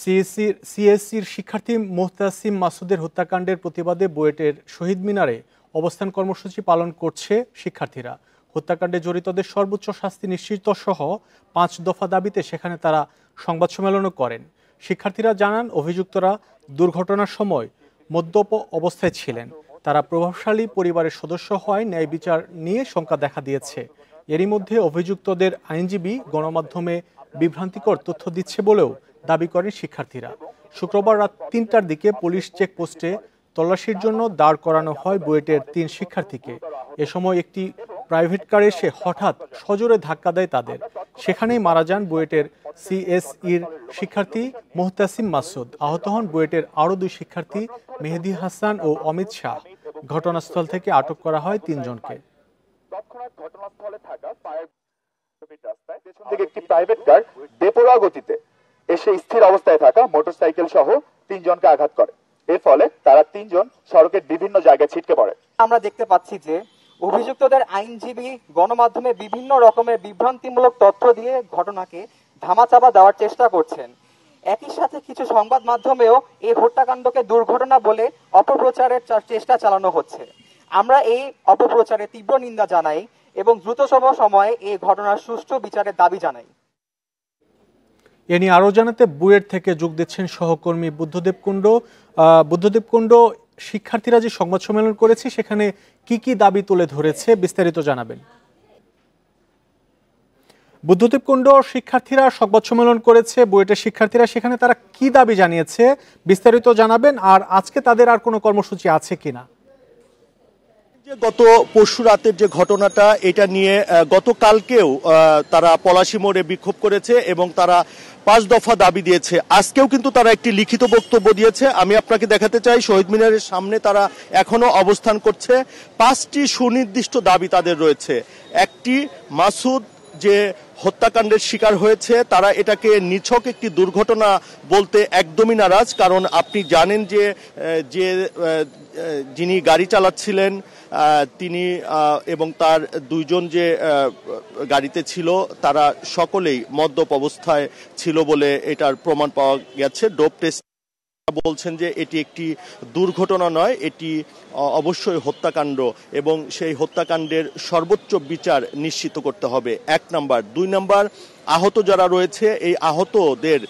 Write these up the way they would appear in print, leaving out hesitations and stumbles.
সিএসসির শিক্ষার্থী মোহতাসিম মাসুদের হত্যাকাণ্ডের প্রতিবাদে বুয়েটের শহীদ মিনারে অবস্থান কর্মসূচি পালন করছে শিক্ষার্থীরা। হত্যাকাণ্ডে জড়িতদের সর্বোচ্চ শাস্তি নিশ্চিত সহ 5 দফা দাবিতে সেখানে তারা সংবাদ সম্মেলনও করেন। শিক্ষার্থীরা জানান, অভিযুক্তরা দুর্ঘটনার সময় মদ্যপ অবস্থায় ছিলেন। তারা প্রভাবশালী পরিবারের সদস্য হওয়ায় ন্যায় বিচার নিয়ে শঙ্কা দেখা দিয়েছে। এরই মধ্যে অভিযুক্তদের আইনজীবী গণমাধ্যমে বিভ্রান্তিকর তথ্য দিচ্ছে বলেও দাবি করেন শিক্ষার্থীরা। শুক্রবার রাত 3টার দিকে পুলিশ চেকপোস্টে তল্লাশির জন্য দাঁড় করানো হয় বুয়েটের 3 শিক্ষার্থীকে। এ সময় একটি প্রাইভেট কার এসে হঠাৎ সজোরে ধাক্কা দেয় তাদের। সেখানেই মারা যান বুয়েটের সিএসইর শিক্ষার্থী মোহতাসিম মাসুদ। আহত হন বুয়েটের আরও 2 শিক্ষার্থী মেহেদী হাসান ও অমিত শাহ। ঘটনাস্থল থেকে আটক করা হয় 3 জনকে। ঘটনাস্থলে থাকা রাস্তায় পেছন থেকে একটি প্রাইভেট কার বেপরোয়া গতিতে এসে স্থির অবস্থায় থাকা মোটরসাইকেল সহ 3 জনকে আঘাত করে। এর ফলে তারা 3 জন সড়কের বিভিন্ন জায়গায় ছিটকে পড়ে। আমরা দেখতে পাচ্ছি যে অভিযুক্তদের আইনজীবী গণমাধ্যমে বিভিন্ন রকমের বিভ্রান্তিমূলক তথ্য দিয়ে ঘটনাকে ধামাচাপা দেওয়ার চেষ্টা করছেন। একই সাথে কিছু সংবাদ মাধ্যমেও এই হত্যাকাণ্ডকে দুর্ঘটনা বলে অপপ্রচারের চেষ্টা চালানো হচ্ছে। আমরা এই অপপ্রচারের তীব্র নিন্দা জানাই এবং দ্রুততম সময়ে এই ঘটনার সুষ্ঠু বিচারের দাবি জানাই। এ নিয়ে আরও জানাতে বুয়েট থেকে যোগ দিচ্ছেন সহকর্মী বুদ্ধদেব কুণ্ড। শিক্ষার্থীরা যে সংবাদ সম্মেলন করেছে সেখানে কি কি দাবি তুলে ধরেছে বিস্তারিত জানাবেন। বুদ্ধদেব কুণ্ড, শিক্ষার্থীরা সংবাদ সম্মেলন করেছে, বুয়েটের শিক্ষার্থীরা, সেখানে তারা কি দাবি জানিয়েছে বিস্তারিত জানাবেন, আর আজকে তাদের আর কোনো কর্মসূচি আছে কিনা? গত পরশু রাতের যে ঘটনাটা, এটা নিয়ে গতকালকেও তারা পলাশী মোড়ে বিক্ষোভ করেছে এবং তারা 5 দফা দাবি দিয়েছে। আজকেও কিন্তু তারা একটি লিখিত বক্তব্য দিয়েছে। আমি আপনাকে দেখাতে চাই, শহীদ মিনারের সামনে তারা এখনো অবস্থান করছে। 5টি সুনির্দিষ্ট দাবি তাদের রয়েছে। একটি, মাসুদ যে হত্যাকাণ্ডের শিকার হয়েছে তারা এটাকে নিছক একটি দুর্ঘটনা বলতে একদমই নারাজ। কারণ আপনি জানেন যে যিনি গাড়ি চালাচ্ছিলেন তিনি এবং তার 2 জন যে গাড়িতে ছিল তারা সকলেই মদ্যপ অবস্থায় ছিল বলে এটার প্রমাণ পাওয়া গেছে। ডোপ টেস্ট বলছেন যে এটি একটি দুর্ঘটনা নয়, এটি অবশ্যই হত্যাকাণ্ড এবং সেই হত্যাকাণ্ডের সর্বোচ্চ বিচার নিশ্চিত করতে হবে, 1 নাম্বার। 2 নাম্বার, আহত যারা রয়েছে এই আহতদের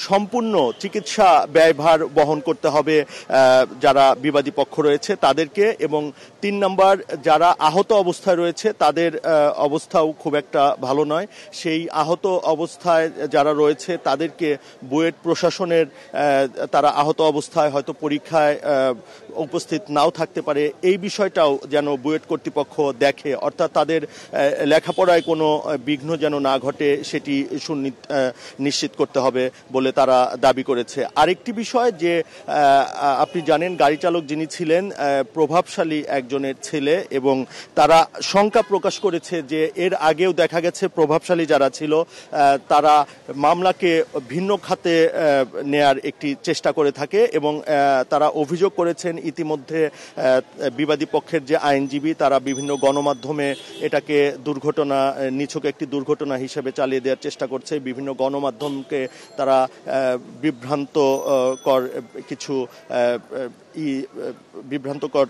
সম্পূর্ণ চিকিৎসা ব্যয়ভার বহন করতে হবে যারা বিবাদী পক্ষ রয়েছে তাদেরকে। এবং 3 নাম্বার, যারা আহত অবস্থায় রয়েছে তাদের অবস্থাও খুব একটা ভালো নয়। সেই আহত অবস্থায় যারা রয়েছে তাদেরকে বুয়েট প্রশাসনের, তারা আহত অবস্থায় হয়তো পরীক্ষায় উপস্থিত নাও থাকতে পারে, এই বিষয়টাও যেন বুয়েট কর্তৃপক্ষ দেখে, অর্থাৎ তাদের লেখাপড়ায় কোনো বিঘ্ন যেন না ঘটে সেটি নিশ্চিত করতে হবে বলে তারা দাবি করেছে। আরেকটি বিষয় যে আপনি জানেন গাড়ি চালক যিনি ছিলেন প্রভাবশালী একজনের ছেলে এবং তারা শঙ্কা প্রকাশ করেছে যে এর আগেও দেখা গেছে প্রভাবশালী যারা ছিল তারা মামলাকে ভিন্ন খাতে নেয়ার একটি চেষ্টা করে থাকে এবং তারা অভিযোগ করেছেন ইতিমধ্যে বিবাদী পক্ষের যে আইনজীবী তারা বিভিন্ন গণমাধ্যমে এটাকে দুর্ঘটনা, নিছক একটি দুর্ঘটনা হিসেবে চালিয়ে দেওয়ার চেষ্টা করছে। বিভিন্ন গণমাধ্যমকে তারা বিভ্রান্তকর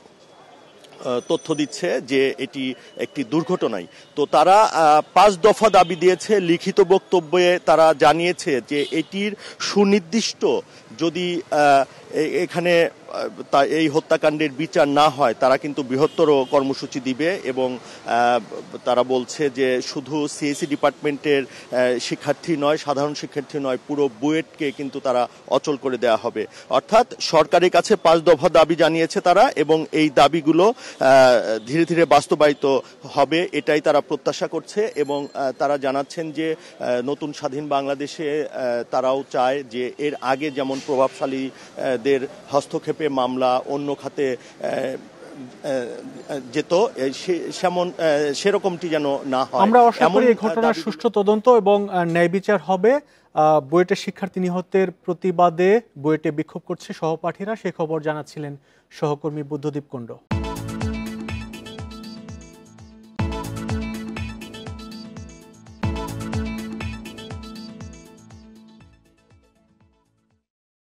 তথ্য দিচ্ছে যে এটি একটি দুর্ঘটনাই। তো তারা 5 দফা দাবি দিয়েছে। লিখিত বক্তব্যে তারা জানিয়েছে যে এটির সুনির্দিষ্ট যদি এখানে এই হত্যাকাণ্ডের বিচার না হয় তারা কিন্তু বৃহত্তর কর্মসূচি দিবে এবং তারা বলছে যে শুধু সিএসসি ডিপার্টমেন্টের শিক্ষার্থী নয়, সাধারণ শিক্ষার্থী নয়, পুরো বুয়েটকে কিন্তু তারা অচল করে দেওয়া হবে। অর্থাৎ সরকারের কাছে 5 দফা দাবি জানিয়েছে তারা এবং এই দাবিগুলো ধীরে ধীরে বাস্তবায়িত হবে এটাই তারা প্রত্যাশা করছে এবং তারা জানাচ্ছেন যে নতুন স্বাধীন বাংলাদেশে তারাও চায় যে এর আগে যেমন প্রভাবশালীদের হস্তক্ষেপে মামলা অন্য খাতে যেত সেরকমটি যেন না হয়। আমরা আশা করি এই ঘটনার সুষ্ঠু তদন্ত এবং ন্যায় বিচার হবে। বুয়েটের শিক্ষার্থী নিহতের প্রতিবাদে বুয়েটে বিক্ষোভ করছে সহপাঠীরা, সে খবর জানাচ্ছিলেন সহকর্মী বুদ্ধদেব কুণ্ড।